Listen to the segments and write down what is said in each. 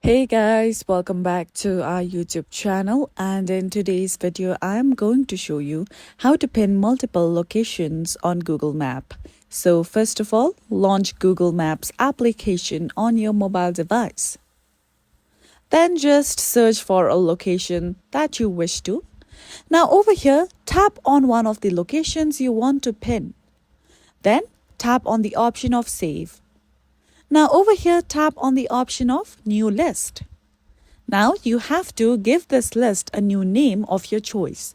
Hey guys, welcome back to our YouTube channel, and in today's video I'm going to show you how to pin multiple locations on Google Map. So first of all, launch Google Maps application on your mobile device. Then just search for a location that you wish to. Now over here, tap on one of the locations you want to pin. Then tap on the option of save. Now over here, tap on the option of New List. Now you have to give this list a new name of your choice.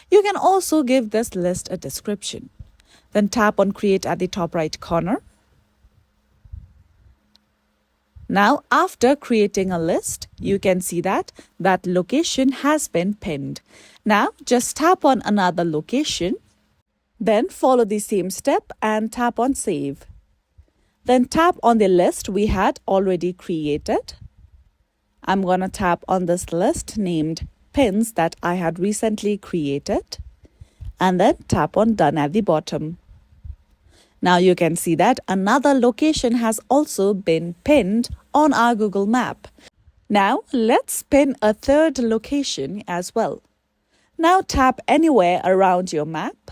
You can also give this list a description. Then tap on Create at the top right corner. Now after creating a list, you can see that location has been pinned. Now just tap on another location. Then follow the same step and tap on Save. Then tap on the list we had already created. I'm going to tap on this list named Pins that I had recently created. And then tap on Done at the bottom. Now you can see that another location has also been pinned on our Google Map. Now let's pin a third location as well. Now tap anywhere around your map.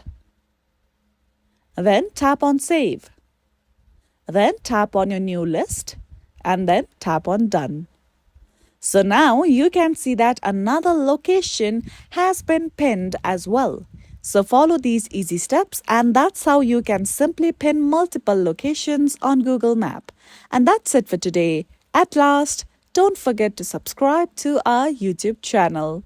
Then tap on Save. Then tap on your new list and then tap on Done. So now you can see that another location has been pinned as well. So follow these easy steps and that's how you can simply pin multiple locations on Google Map. And that's it for today. At last, don't forget to subscribe to our YouTube channel.